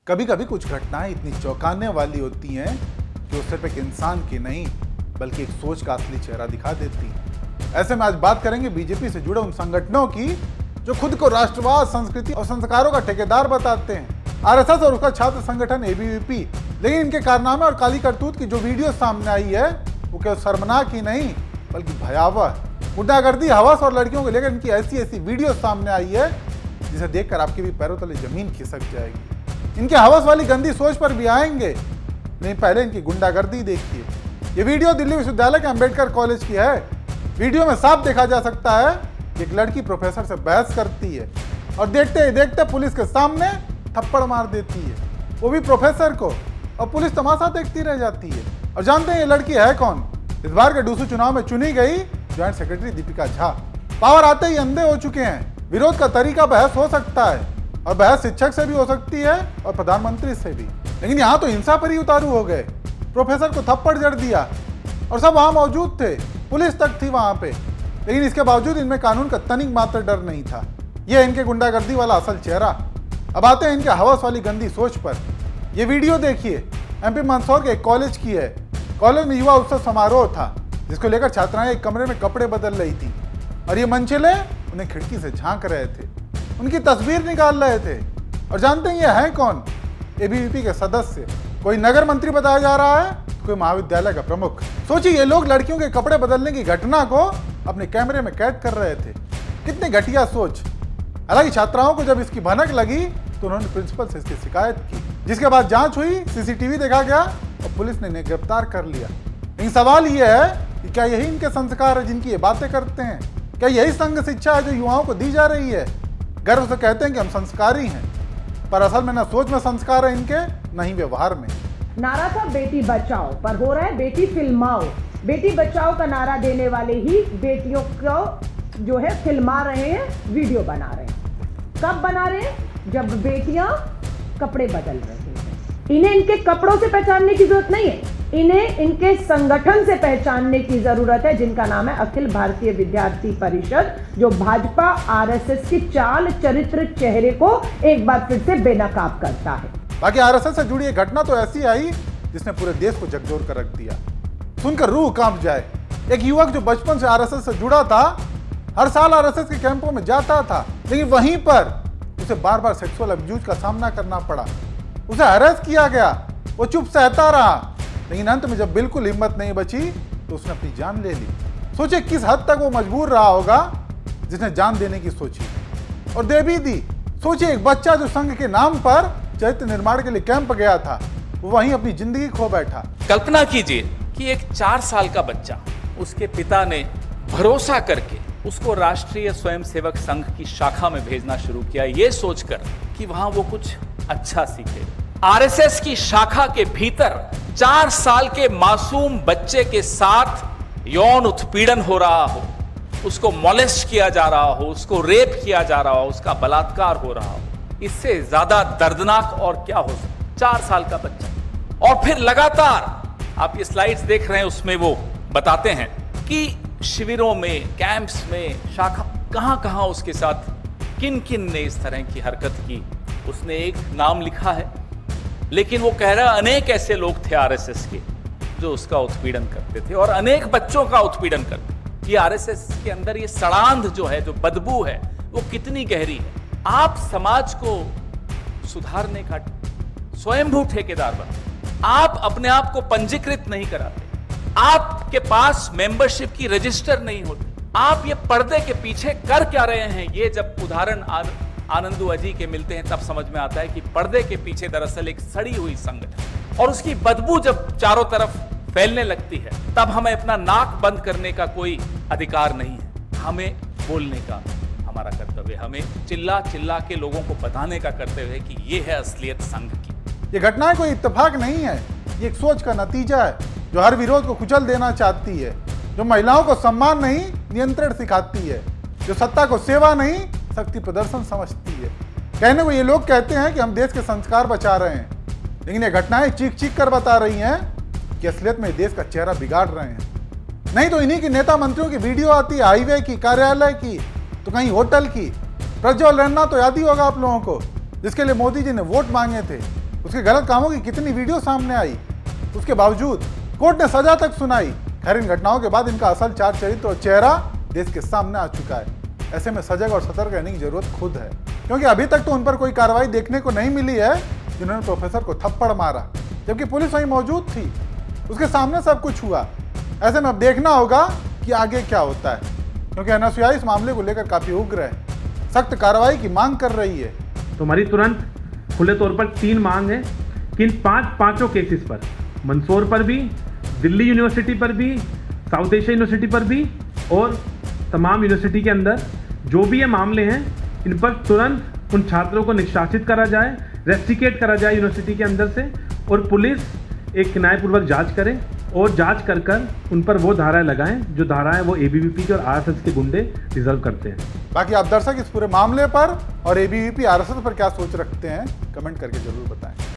कभी कभी कुछ घटनाएं इतनी चौंकाने वाली होती हैं कि वो सिर्फ एक इंसान की नहीं बल्कि एक सोच का असली चेहरा दिखा देती हैं। ऐसे में आज बात करेंगे बीजेपी से जुड़े उन संगठनों की जो खुद को राष्ट्रवाद, संस्कृति और संस्कारों का ठेकेदार बताते हैं। आरएसएस और उसका छात्र संगठन एबीवीपी। लेकिन इनके कारनामे और काली करतूत की जो वीडियो सामने आई है वो केवल शर्मनाक ही नहीं बल्कि भयावह। गुंडागर्दी, हवस और लड़कियों को लेकर इनकी ऐसी ऐसी वीडियो सामने आई है जिसे देखकर आपके भी पैरों तले जमीन खिसक जाएगी। इनके हवस वाली गंदी सोच पर भी आएंगे, नहीं पहले इनकी गुंडागर्दी देखिए। ये वीडियो दिल्ली विश्वविद्यालय के अंबेडकर कॉलेज की है। वीडियो में साफ देखा जा सकता है कि एक लड़की प्रोफेसर से बहस करती है और देखते ही देखते पुलिस के सामने थप्पड़ मार देती है, वो भी प्रोफेसर को, और पुलिस तमाशा देखती रह जाती है। और जानते हैं ये लड़की है कौन? इस बार के डूसू चुनाव में चुनी गई joint secretary Deepika Jha. Power आते ही अंधे हो चुके हैं। विरोध का तरीका बहस हो सकता है और बहस शिक्षक से भी हो सकती है और प्रधानमंत्री से भी, लेकिन यहाँ तो हिंसा पर ही उतारू हो गए। प्रोफेसर को थप्पड़ जड़ दिया और सब वहां मौजूद थे, पुलिस तक थी वहां पे, लेकिन इसके बावजूद इनमें कानून का तनिक मात्र डर नहीं था। यह इनके गुंडागर्दी वाला असल चेहरा। अब आते हैं इनके हवस वाली गंदी सोच पर। यह वीडियो देखिए, एमपी मंदसौर के एक कॉलेज की है। कॉलेज में युवा उत्सव समारोह था जिसको लेकर छात्राएं एक कमरे में कपड़े बदल रही थी और ये मनचले उन्हें खिड़की से झांक रहे थे, उनकी तस्वीर निकाल रहे थे। और जानते हैं ये है कौन? एबीवीपी के सदस्य। कोई नगर मंत्री बताया जा रहा है, कोई महाविद्यालय का प्रमुख। सोचिए, ये लोग लड़कियों के कपड़े बदलने की घटना को अपने कैमरे में कैद कर रहे थे। कितनी घटिया सोच। हालांकि छात्राओं को जब इसकी भनक लगी तो उन्होंने प्रिंसिपल से इसकी शिकायत की, जिसके बाद जांच हुई, सीसीटीवी देखा गया और पुलिस ने इन्हें गिरफ्तार कर लिया। लेकिन सवाल यह है कि क्या यही इनके संस्कार है जिनकी ये बातें करते हैं? क्या यही संघ शिक्षा है जो युवाओं को दी जा रही है? गर्व से कहते हैं कि हम संस्कारी हैं, पर असल में ना सोच में संस्कार है इनके, ना ही व्यवहार में। नारा था बेटी बचाओ, पर हो रहा है बेटी फिल्माओ। बेटी बचाओ का नारा देने वाले ही बेटियों को जो है फिल्मा रहे हैं, वीडियो बना रहे हैं। कब बना रहे हैं? जब बेटियां कपड़े बदल रही हैं। इन्हें इनके कपड़ों से पहचानने की जरूरत नहीं है, इन्हें इनके संगठन से पहचानने की जरूरत है, जिनका नाम है अखिल भारतीय विद्यार्थी परिषद, जो भाजपा आरएसएस की चाल चरित्र चेहरे को एक बार फिर से बेनकाब करता है। बाकी आरएसएस से जुड़ी एक घटना तो ऐसी आई जिसने पूरे देश को झकझोर कर रख दिया। सुनकर रूह कांप जाए। एक युवक जो बचपन से आरएसएस से जुड़ा था, हर साल आरएसएस के कैंपों में जाता था, लेकिन वहीं पर उसे बार बार सेक्सुअल अब्यूज का सामना करना पड़ा। उसे हरास किया गया, वो चुप सहता रहा, लेकिन अंत में जब बिल्कुल हिम्मत नहीं बची तो उसने अपनी जान ले ली। सोचिए किस हद तक वो मजबूर रहा होगा जिसने जान देने की सोची, और दे भी दी। सोचिए एक बच्चा जो संघ के नाम पर चरित्र निर्माण के लिए कैंप गया था, वो वहीं अपनी जिंदगी खो बैठा। कल्पना कीजिए कि एक 4 साल का बच्चा, उसके पिता ने भरोसा करके उसको राष्ट्रीय स्वयंसेवक संघ की शाखा में भेजना शुरू किया, ये सोचकर कि वहां वो कुछ अच्छा सीखे। आरएसएस की शाखा के भीतर 4 साल के मासूम बच्चे के साथ यौन उत्पीड़न हो रहा हो, उसको मॉलेस्ट किया जा रहा हो, उसको रेप किया जा रहा हो, उसका बलात्कार हो रहा हो, इससे ज्यादा दर्दनाक और क्या हो सकता? 4 साल का बच्चा। और फिर लगातार आप ये स्लाइड्स देख रहे हैं, उसमें वो बताते हैं कि शिविरों में, कैंप्स में, शाखा कहां कहां उसके साथ किन किन ने इस तरह की हरकत की। उसने एक नाम लिखा है, लेकिन वो कह रहा है अनेक ऐसे लोग थे आरएसएस के जो उसका उत्पीड़न करते थे और अनेक बच्चों का उत्पीड़न करते। ये आरएसएस के अंदर ये सड़ांध जो है, जो बदबू है, वो कितनी गहरी है। आप समाज को सुधारने का स्वयंभू ठेकेदार बनते, आप अपने आप को पंजीकृत नहीं कराते, आपके पास मेंबरशिप की रजिस्टर नहीं होती, आप ये पर्दे के पीछे कर क्या रहे हैं? ये जब उदाहरण आनंदू अजी के मिलते हैं तब समझ में आता है कि पर्दे के पीछे दरअसल एक सड़ी हुई संगठन, और उसकी बदबू जब चारों तरफ फैलने लगती है तब हमें अपना नाक बंद करने का कोई अधिकार नहीं है। हमें बोलने का हमारा कर्तव्य, हमें चिल्ला चिल्ला के लोगों को बताने का कर्तव्य है कि ये है असलियत संघ की। ये घटनाएं कोई इत्तेफाक नहीं है, ये एक सोच का नतीजा है जो हर विरोध को कुचल देना चाहती है, जो महिलाओं को सम्मान नहीं नियंत्रण सिखाती है, जो सत्ता को सेवा नहीं शक्ति प्रदर्शन समझती है। कहने को ये लोग कहते हैं कि हम देश के संस्कार बचा रहे हैं, लेकिन ये घटनाएं चीख चीख कर बता रही हैं कि असलियत में देश का चेहरा बिगाड़ रहे हैं। नहीं तो इन्हीं की नेता मंत्रियों की वीडियो आती है, हाईवे की, कार्यालय की, तो कहीं होटल की। प्रज्वल रन्ना तो याद ही होगा आप लोगों को, जिसके लिए मोदी जी ने वोट मांगे थे। उसके गलत कामों की कितनी वीडियो सामने आई, उसके बावजूद कोर्ट ने सजा तक सुनाई। खैर, इन घटनाओं के बाद इनका असल चार चरित्र और चेहरा देश के सामने आ चुका है। ऐसे में सजग और सतर्क रहने की जरूरत खुद है, क्योंकि अभी तक तो उन पर कोई कार्रवाई देखने को नहीं मिली है जिन्होंने प्रोफेसर को थप्पड़ मारा, जबकि पुलिस वहीं मौजूद थी, उसके सामने सब कुछ हुआ। ऐसे में अब देखना होगा कि आगे क्या होता है, क्योंकि एनएसयूआई इस मामले को लेकर काफी उग्र है, सख्त कार्रवाई की मांग कर रही है। तो हमारी तुरंत खुले तौर पर 3 मांग है कि इन पांचों केसेस पर, मंदसौर पर भी, दिल्ली यूनिवर्सिटी पर भी, साउथ एशिया यूनिवर्सिटी पर भी और तमाम यूनिवर्सिटी के अंदर जो भी ये मामले हैं, इन पर तुरंत उन छात्रों को निष्कासित करा जाए, रेस्टिकेट करा जाए यूनिवर्सिटी के अंदर से, और पुलिस एक न्यायपूर्वक जांच करे और जांच कर उन पर वो धाराएं लगाएं जो धाराएं वो एबीवीपी के और आरएसएस के गुंडे डिजर्व करते हैं। बाकी आप दर्शक इस पूरे मामले पर और एबीवीपी आरएसएस पर क्या सोच रखते हैं, कमेंट करके जरूर बताएं।